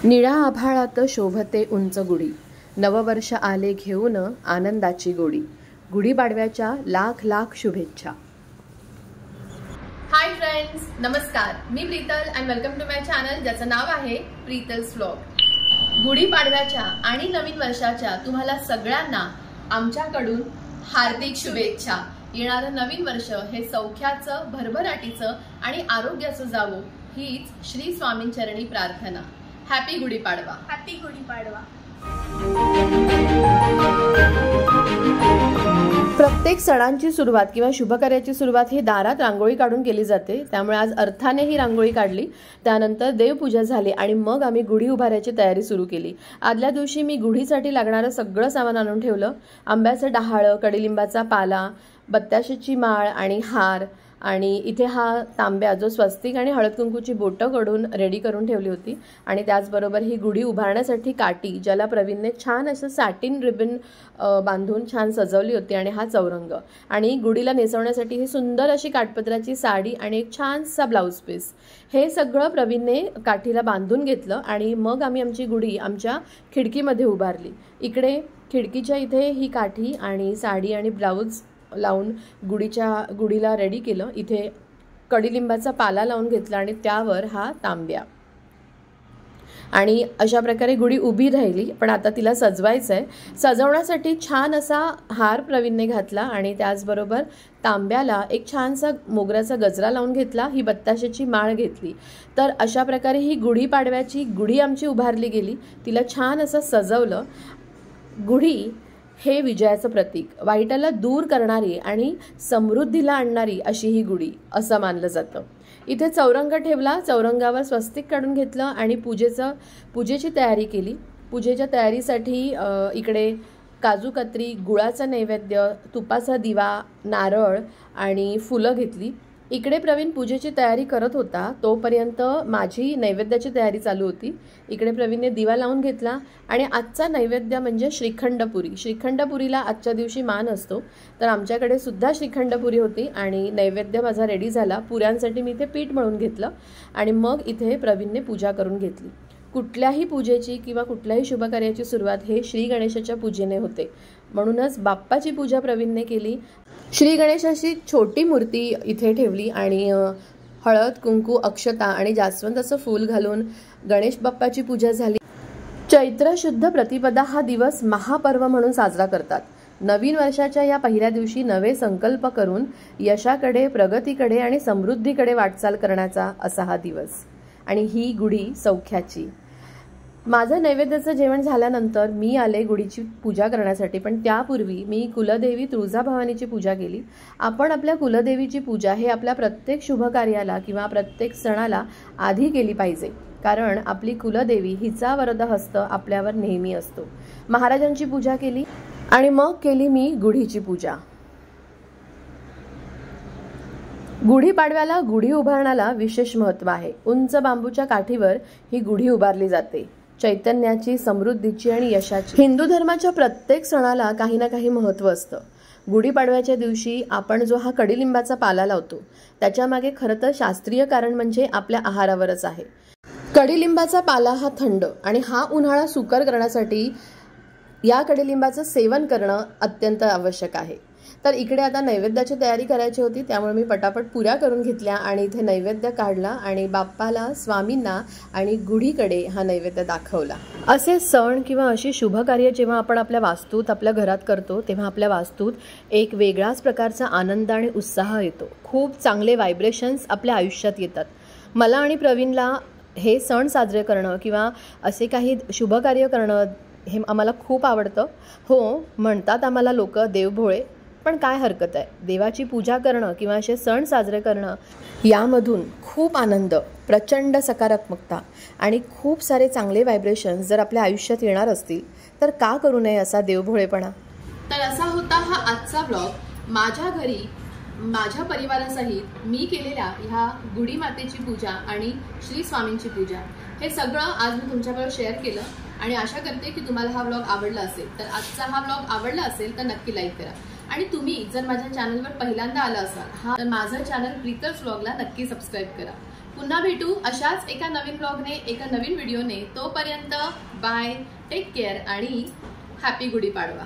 निळा आभाळात शोभते उंच गुढी, नववर्ष आले घेऊन आनंदाची गोडी, गुढीपाडव्याच्या लाख लाख शुभेच्छा. हाय फ्रेंड्स, नमस्कार. मी Prital and welcome to my channel ज्याचं नाव आहे प्रीतल्स व्लॉग. गुढीपाडव्याच्या आणि नवीन वर्षाच्या तुम्हाला सगळ्यांना आमच्याकडून हार्दिक शुभेच्छा. येणारं नवीन वर्ष हे सौख्याचं, भरभराटीचं आणि आरोग्याचं जावो हीच श्री स्वामींचरणी प्रार्थना. हॅपी गुढीपाडवा. हॅपी गुढीपाडवा. प्रत्येक सणांची सुरुवात किंवा शुभकार्याची सुरुवात ही दारात रांगोळी काढून केली जाते. त्यामुळे आज अर्थाने ही रांगोळी काढली, त्यानंतर देवपूजा झाली आणि मग आम्ही गुढी उभारायची तयारी सुरू केली. आदल्या दिवशी मी गुढीसाठी लागणारं सगळं सामान आणून ठेवलं. आंब्याचं डहाळं, कडीलिंबाचा पाला, बत्ताशाची माळ आणि हार, आणि इथे हा तांब्या जो स्वस्तिक आणि हळद कुंकूची बोटं कडून रेडी करून ठेवली होती. आणि त्याचबरोबर ही गुढी उभारण्यासाठी काठी, ज्याला प्रवीणने छान असं सॅटिन रिबन बांधून छान सजवली होती, आणि हा चौरंग, आणि गुढीला नेसवण्यासाठी ही सुंदर अशी काठपदराची साडी आणि एक छानसा ब्लाऊज पीस, हे सगळं प्रवीणने काठीला बांधून घेतलं. आणि मग आम्ही आमची गुढी आमच्या खिडकीमध्ये उभारली. इकडे खिडकीच्या इथे ही काठी आणि साडी आणि ब्लाऊज लावून गुढीला रेडी केलं. इथे कडीलिंबाचा पाला लावून घेतला आणि त्यावर हा तांब्या, आणि अशा प्रकारे गुढी उभी राहिली. पण आता तिला सजवायचं आहे. सजवण्यासाठी छान असा हार प्रवीणने घातला आणि त्याचबरोबर तांब्याला एक छानसा मोगऱ्याचा गजरा लावून घेतला. ही बत्ताशाची माळ घेतली. तर अशा प्रकारे ही गुढीपाडव्याची गुढी आमची उभारली गेली. तिला छान असं सजवलं. गुढी हे विजयाचं प्रतीक, वाईटाला दूर करणारी आणि समृद्धीला आणणारी अशी ही गुढी असं मानलं जातं. इथे चौरंग ठेवला. चौरंगावर स्वस्तिक काढून घेतलं आणि पूजेची तयारी केली. पूजेच्या तयारीसाठी इकडे काजू कतरी, गुळाचा नैवेद्य, तुपाचा दिवा, नारळ आणि फुलं घेतली. इकडे प्रवीण पूजेची तयारी करत होता, तोपर्यंत माझी नैवेद्याची तयारी चालू होती. इकडे प्रवीणने दिवा लावून घेतला आणि आजचा नैवेद्य म्हणजे श्रीखंडपुरी. श्रीखंडपुरीला आजच्या दिवशी मान असतो, तर आमच्याकडे सुद्धा श्रीखंडपुरी होती आणि नैवेद्य माझा रेडी झाला. पुऱ्यांसाठी मी इथे पीठ मळून घेतलं आणि मग इथे प्रवीणने पूजा करून घेतली. कुठल्याही पूजेची किंवा कुठल्याही शुभकार्याची सुरुवात हे श्री गणेशाच्या पूजेने होते, म्हणूनच बाप्पाची पूजा प्रवीणने केली. श्री गणेशाची छोटी मूर्ती इथे ठेवली आणि हळद कुंकू, अक्षता आणि जास्वंदाचं फूल घालून गणेश बाप्पाची पूजा झाली. चैत्र शुद्ध प्रतिपदा हा दिवस महापर्व म्हणून साजरा करतात. नवीन वर्षाच्या या पहिल्या दिवशी नवे संकल्प करून यशाकडे, प्रगतीकडे आणि समृद्धीकडे वाटचाल करण्याचा असा हा दिवस. आणि ही गुढी सौख्याची. माझं नैवेद्याचं जेवण झाल्यानंतर मी आले गुढीची पूजा करण्यासाठी, पण त्यापूर्वी मी कुलदेवी तुळजाभवानीची पूजा केली. आपण आपल्या कुलदेवीची पूजा हे आपल्या प्रत्येक शुभकार्याला किंवा प्रत्येक सणाला आधी केली पाहिजे, कारण आपली कुलदेवी हिचा वरदहस्त आपल्यावर नेहमी असतो. महाराजांची पूजा केली आणि मग केली मी गुढीची पूजा. गुढीपाडव्याला गुढी उभारण्याला विशेष महत्त्व आहे. उंच बांबूच्या काठीवर ही गुढी उभारली जाते. चैतन्याची, समृद्धीची आणि यशाची. हिंदू धर्माच्या प्रत्येक सणाला काही ना काही महत्त्व असतं. गुढीपाडव्याच्या दिवशी आपण जो हा कडीलिंबाचा पाला लावतो, त्याच्यामागे खरं तर शास्त्रीय कारण म्हणजे आपल्या आहारावरच आहे. कडीलिंबाचा पाला हा थंड आणि हा उन्हाळा सुकर करण्यासाठी या कडीलिंबाचं सेवन करणं अत्यंत आवश्यक आहे. तर इकडे आता नैवेद्याची तयारी करायची होती, त्यामुळे मी पटापट पुऱ्या करून घेतल्या आणि इथे नैवेद्य काढला आणि बाप्पाला, स्वामींना आणि गुढीकडे हा नैवेद्य दाखवला. असे सण किंवा अशी शुभकार्य जेव्हा आपण आपल्या वास्तूत, आपल्या घरात करतो, तेव्हा आपल्या वास्तूत एक वेगळाच प्रकारचा आनंद आणि उत्साह येतो. खूप चांगले व्हायब्रेशन्स आपल्या आयुष्यात येतात. मला आणि प्रवीणला हे सण साजरे करणं किंवा असे काही शुभकार्य करणं हे आम्हाला खूप आवडतं. हो, म्हणतात आम्हाला लोक देवभोळे, पण काय हरकत आहे. देवाची पूजा करणं किंवा असे सण साजरे करणं, यामधून खूप आनंद, प्रचंड सकारात्मकता आणि खूप सारे चांगले व्हायब्रेशन्स जर आपल्या आयुष्यात येणार असतील तर का करू नये असा देवभोळेपणा. तर असा होता हा आजचा व्लॉग. माझ्या घरी माझ्या परिवारासहित मी केलेल्या ह्या गुढी मातेची पूजा आणि श्री स्वामींची पूजा, हे सगळं आज मी तुमच्याबरोबर शेअर केलं आणि आशा करते की तुम्हाला हा व्लॉग आवडला असेल. तर आजचा हा व्लॉग आवडला असेल तर नक्की लाईक करा. आणि तुम्ही जर माझ्या चॅनलवर पहिल्यांदा आला असाल तर माझं चॅनल प्रीतल्स व्लॉगला नक्की सबस्क्राईब करा. पुन्हा भेटू अशाच एका नवीन ब्लॉगने, एका नवीन व्हिडिओने. तोपर्यंत बाय, टेक केअर आणि हॅपी गुढीपाडवा.